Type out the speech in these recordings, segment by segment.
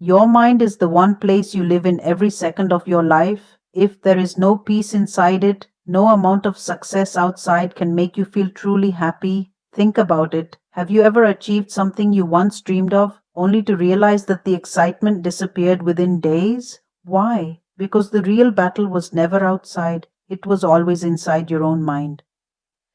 Your mind is the one place you live in every second of your life. If there is no peace inside it, no amount of success outside can make you feel truly happy. Think about it. Have you ever achieved something you once dreamed of, only to realize that the excitement disappeared within days? Why? Because the real battle was never outside, it was always inside your own mind.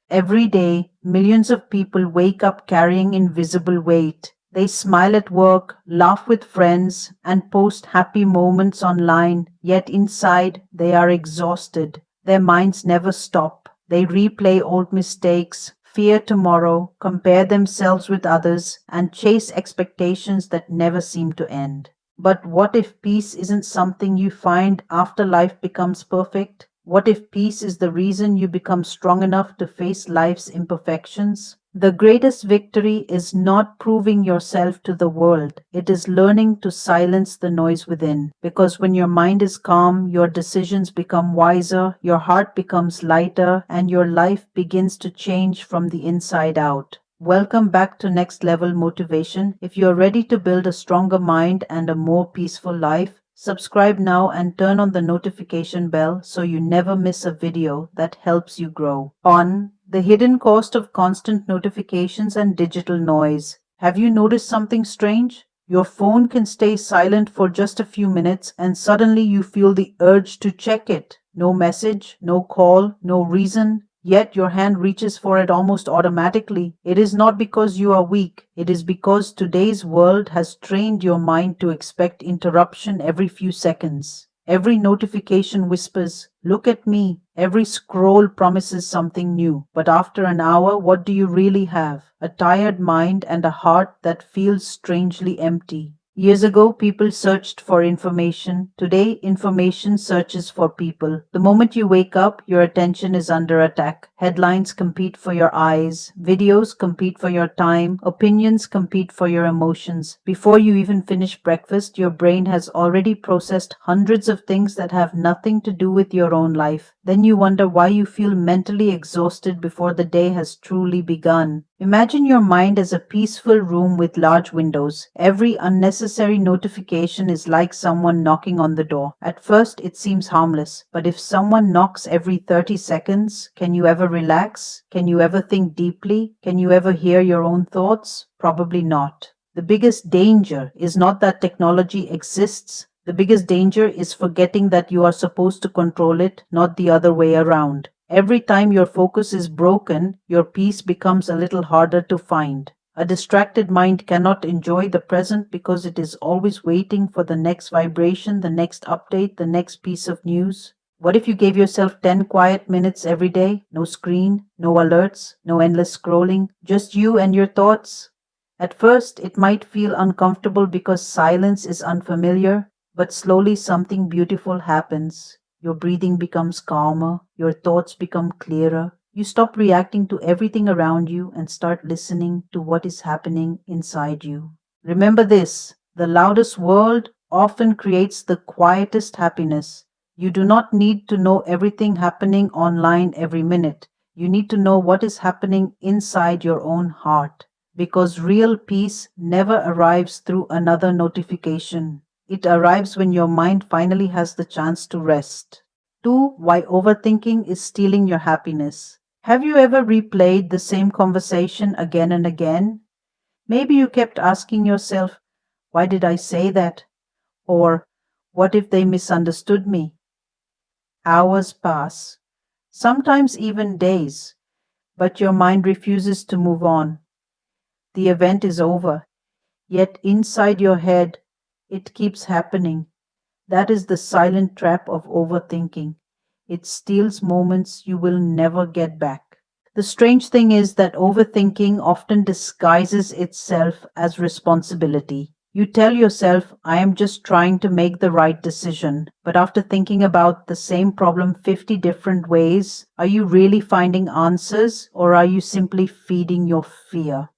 Every day, millions of people wake up carrying invisible weight. They smile at work, laugh with friends, and post happy moments online, yet inside they are exhausted. Their minds never stop. They replay old mistakes, fear tomorrow, compare themselves with others, and chase expectations that never seem to end. But what if peace isn't something you find after life becomes perfect? What if peace is the reason you become strong enough to face life's imperfections? The greatest victory is not proving yourself to the world. It is learning to silence the noise within. Because when your mind is calm, your decisions become wiser, your heart becomes lighter, and your life begins to change from the inside out. Welcome back to Next Level Motivation. If you're ready to build a stronger mind and a more peaceful life, subscribe now and turn on the notification bell so you never miss a video that helps you grow. On the hidden cost of constant notifications and digital noise. Have you noticed something strange? Your phone can stay silent for just a few minutes and suddenly you feel the urge to check it. No message, no call, no reason. Yet your hand reaches for it almost automatically. It is not because you are weak. It is because today's world has trained your mind to expect interruption every few seconds. Every notification whispers, "Look at me." Every scroll promises something new. But after an hour, what do you really have? A tired mind and a heart that feels strangely empty. Years ago, people searched for information. Today, information searches for people. The moment you wake up, your attention is under attack. Headlines compete for your eyes. Videos compete for your time. Opinions compete for your emotions. Before you even finish breakfast, your brain has already processed hundreds of things that have nothing to do with your own life. Then you wonder why you feel mentally exhausted before the day has truly begun. Imagine your mind as a peaceful room with large windows. Every unnecessary notification is like someone knocking on the door. At first, it seems harmless, but if someone knocks every 30 seconds, can you ever relax? Can you ever think deeply? Can you ever hear your own thoughts? Probably not. The biggest danger is not that technology exists. The biggest danger is forgetting that you are supposed to control it, not the other way around. Every time your focus is broken, your peace becomes a little harder to find. A distracted mind cannot enjoy the present because it is always waiting for the next vibration, the next update, the next piece of news. What if you gave yourself 10 quiet minutes every day? No screen, no alerts, no endless scrolling, just you and your thoughts? At first, it might feel uncomfortable because silence is unfamiliar, but slowly something beautiful happens. Your breathing becomes calmer, your thoughts become clearer. You stop reacting to everything around you and start listening to what is happening inside you. Remember this, the loudest world often creates the quietest happiness. You do not need to know everything happening online every minute. You need to know what is happening inside your own heart. Because real peace never arrives through another notification. It arrives when your mind finally has the chance to rest. 2. Why overthinking is stealing your happiness. Have you ever replayed the same conversation again and again? Maybe you kept asking yourself, why did I say that? Or, what if they misunderstood me? Hours pass, sometimes even days, but your mind refuses to move on. The event is over, yet inside your head, it keeps happening. That is the silent trap of overthinking. It steals moments you will never get back. The strange thing is that overthinking often disguises itself as responsibility. You tell yourself, I am just trying to make the right decision. But after thinking about the same problem 50 different ways, are you really finding answers or are you simply feeding your fear?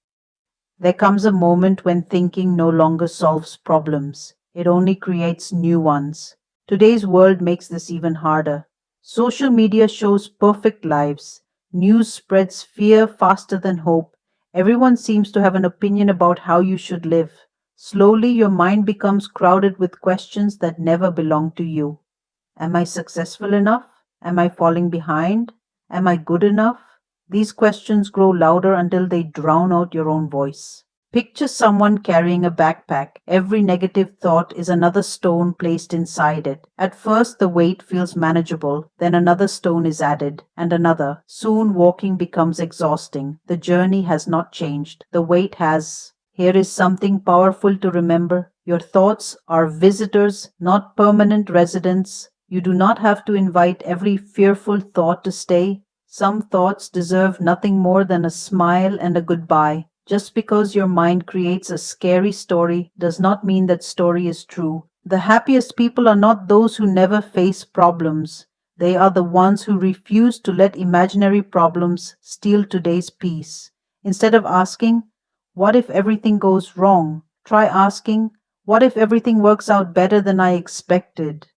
There comes a moment when thinking no longer solves problems. It only creates new ones. Today's world makes this even harder. Social media shows perfect lives. News spreads fear faster than hope. Everyone seems to have an opinion about how you should live. Slowly, your mind becomes crowded with questions that never belong to you. Am I successful enough? Am I falling behind? Am I good enough? These questions grow louder until they drown out your own voice. Picture someone carrying a backpack. Every negative thought is another stone placed inside it. At first, the weight feels manageable, then another stone is added, and another. Soon, walking becomes exhausting. The journey has not changed, the weight has. Here is something powerful to remember. Your thoughts are visitors, not permanent residents. You do not have to invite every fearful thought to stay. Some thoughts deserve nothing more than a smile and a goodbye. Just because your mind creates a scary story does not mean that story is true. The happiest people are not those who never face problems. They are the ones who refuse to let imaginary problems steal today's peace. Instead of asking, what if everything goes wrong? Try asking, what if everything works out better than I expected?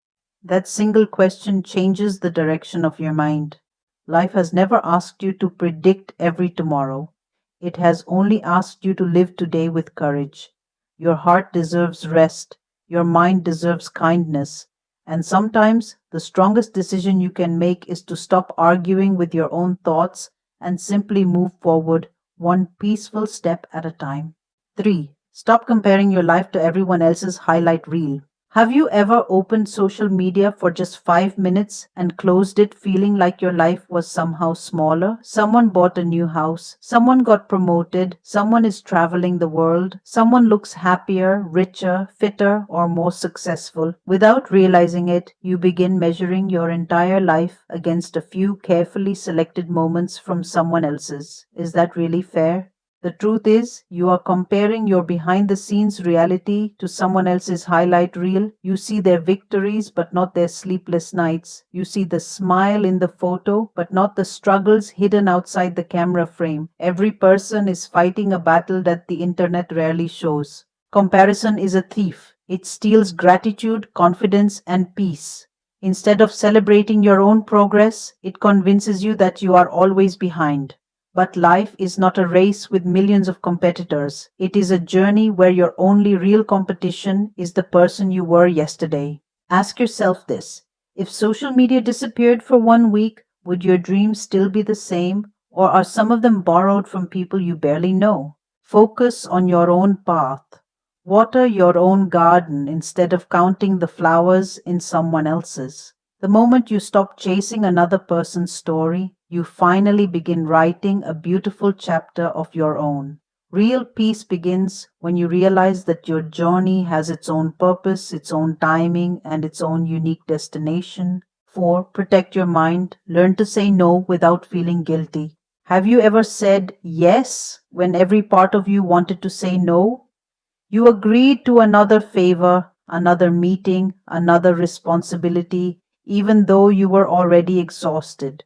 That single question changes the direction of your mind. Life has never asked you to predict every tomorrow. It has only asked you to live today with courage. Your heart deserves rest. Your mind deserves kindness. And sometimes the strongest decision you can make is to stop arguing with your own thoughts and simply move forward one peaceful step at a time. 3. Stop comparing your life to everyone else's highlight reel. Have you ever opened social media for just 5 minutes and closed it feeling like your life was somehow smaller? Someone bought a new house, someone got promoted, someone is traveling the world, someone looks happier, richer, fitter, or more successful. Without realizing it, you begin measuring your entire life against a few carefully selected moments from someone else's. Is that really fair? The truth is, you are comparing your behind the scenes reality to someone else's highlight reel. You see their victories, but not their sleepless nights. You see the smile in the photo, but not the struggles hidden outside the camera frame. Every person is fighting a battle that the internet rarely shows. Comparison is a thief. It steals gratitude, confidence, and peace. Instead of celebrating your own progress, it convinces you that you are always behind. But life is not a race with millions of competitors. It is a journey where your only real competition is the person you were yesterday. Ask yourself this: if social media disappeared for 1 week, would your dreams still be the same, or are some of them borrowed from people you barely know? Focus on your own path. Water your own garden instead of counting the flowers in someone else's. The moment you stop chasing another person's story, you finally begin writing a beautiful chapter of your own. Real peace begins when you realize that your journey has its own purpose, its own timing, and its own unique destination. 4. Protect your mind. Learn to say no without feeling guilty. Have you ever said yes when every part of you wanted to say no? You agreed to another favor, another meeting, another responsibility, even though you were already exhausted.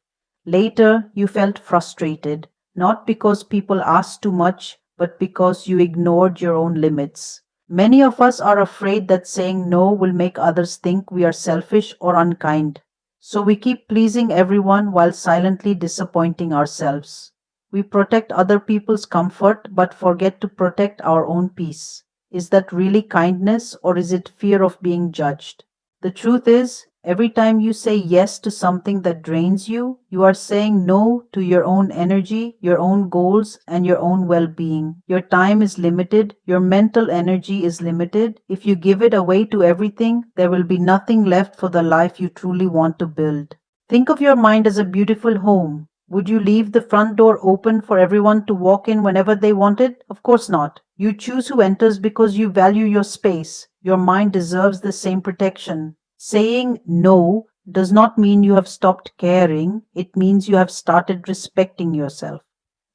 Later, you felt frustrated, not because people asked too much, but because you ignored your own limits. Many of us are afraid that saying no will make others think we are selfish or unkind. So we keep pleasing everyone while silently disappointing ourselves. We protect other people's comfort but forget to protect our own peace. Is that really kindness, or is it fear of being judged? The truth is, every time you say yes to something that drains you, you are saying no to your own energy, your own goals, and your own well being. Your time is limited, your mental energy is limited. If you give it away to everything, there will be nothing left for the life you truly want to build. Think of your mind as a beautiful home. Would you leave the front door open for everyone to walk in whenever they wanted? Of course not. You choose who enters because you value your space. Your mind deserves the same protection. Saying no does not mean you have stopped caring, it means you have started respecting yourself.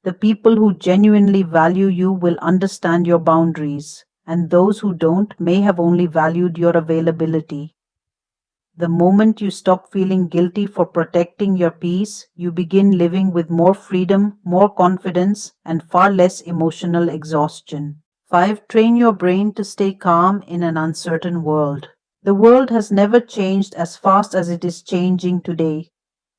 The people who genuinely value you will understand your boundaries, and those who don't may have only valued your availability. The moment you stop feeling guilty for protecting your peace, you begin living with more freedom, more confidence, and far less emotional exhaustion. 5. Train your brain to stay calm in an uncertain world. The world has never changed as fast as it is changing today.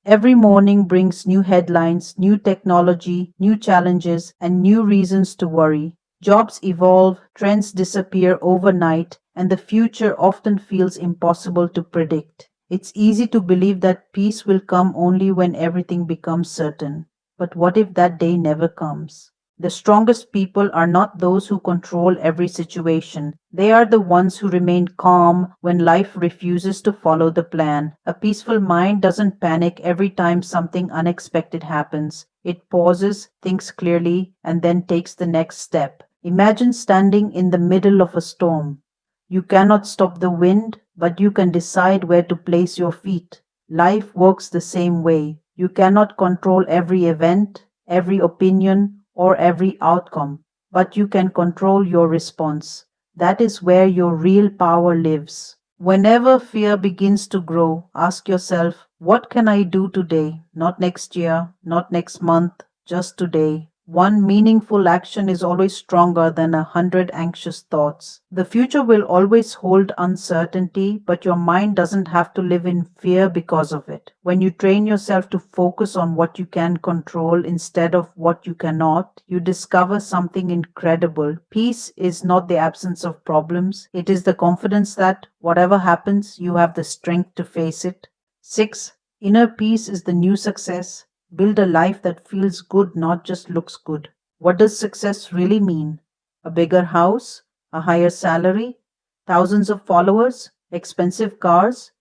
Every morning brings new headlines, new technology, new challenges, and new reasons to worry. Jobs evolve, trends disappear overnight, and the future often feels impossible to predict. It's easy to believe that peace will come only when everything becomes certain. But what if that day never comes? The strongest people are not those who control every situation. They are the ones who remain calm when life refuses to follow the plan. A peaceful mind doesn't panic every time something unexpected happens. It pauses, thinks clearly, and then takes the next step. Imagine standing in the middle of a storm. You cannot stop the wind, but you can decide where to place your feet. Life works the same way. You cannot control every event, every opinion, or every outcome, but you can control your response. That is where your real power lives. Whenever fear begins to grow, ask yourself, what can I do today? Not next year, not next month, just today. One meaningful action is always stronger than 100 anxious thoughts. The future will always hold uncertainty, but your mind doesn't have to live in fear because of it. When you train yourself to focus on what you can control instead of what you cannot, you discover something incredible. Peace is not the absence of problems, it is the confidence that whatever happens, you have the strength to face it. 6. Inner peace is the new success. Build a life that feels good, not just looks good. What does success really mean? A bigger house? A higher salary? Thousands of followers? Expensive cars?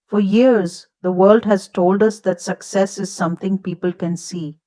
For years, the world has told us that success is something people can see.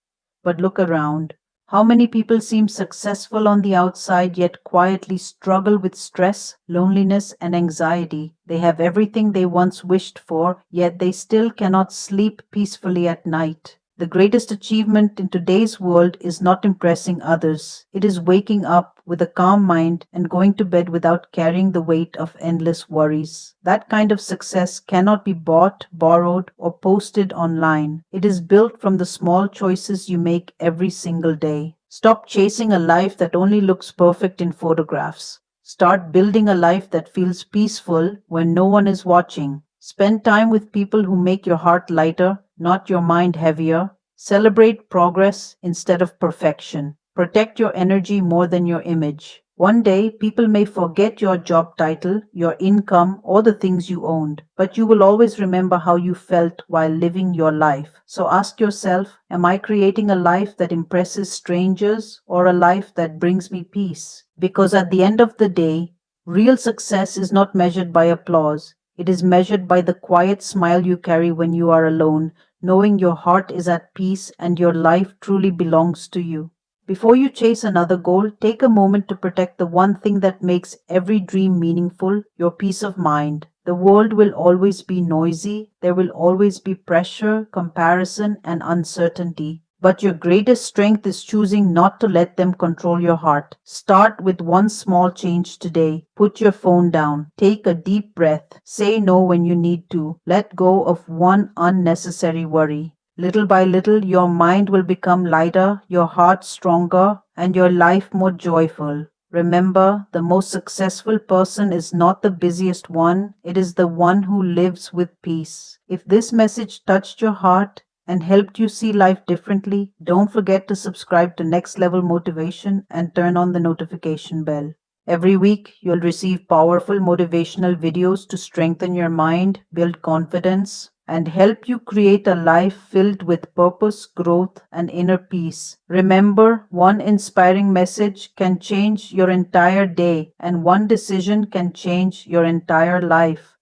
But look around. How many people seem successful on the outside yet quietly struggle with stress, loneliness, and anxiety? They have everything they once wished for, yet they still cannot sleep peacefully at night. The greatest achievement in today's world is not impressing others. It is waking up with a calm mind and going to bed without carrying the weight of endless worries. That kind of success cannot be bought, borrowed, or posted online. It is built from the small choices you make every single day. Stop chasing a life that only looks perfect in photographs. Start building a life that feels peaceful when no one is watching. Spend time with people who make your heart lighter, not your mind heavier. Celebrate progress instead of perfection. Protect your energy more than your image. One day, people may forget your job title, your income, or the things you owned, but you will always remember how you felt while living your life. So ask yourself, am I creating a life that impresses strangers or a life that brings me peace? Because at the end of the day, real success is not measured by applause. It is measured by the quiet smile you carry when you are alone, knowing your heart is at peace and your life truly belongs to you. Before you chase another goal, take a moment to protect the one thing that makes every dream meaningful, your peace of mind. The world will always be noisy, there will always be pressure, comparison, and uncertainty. But your greatest strength is choosing not to let them control your heart. Start with one small change today. Put your phone down. Take a deep breath. Say no when you need to. Let go of one unnecessary worry. Little by little, your mind will become lighter, your heart stronger, and your life more joyful. Remember, the most successful person is not the busiest one, it is the one who lives with peace. If this message touched your heart and helped you see life differently, don't forget to subscribe to Next Level Motivation and turn on the notification bell. Every week, you'll receive powerful motivational videos to strengthen your mind, build confidence, and help you create a life filled with purpose, growth, and inner peace. Remember, one inspiring message can change your entire day, and one decision can change your entire life.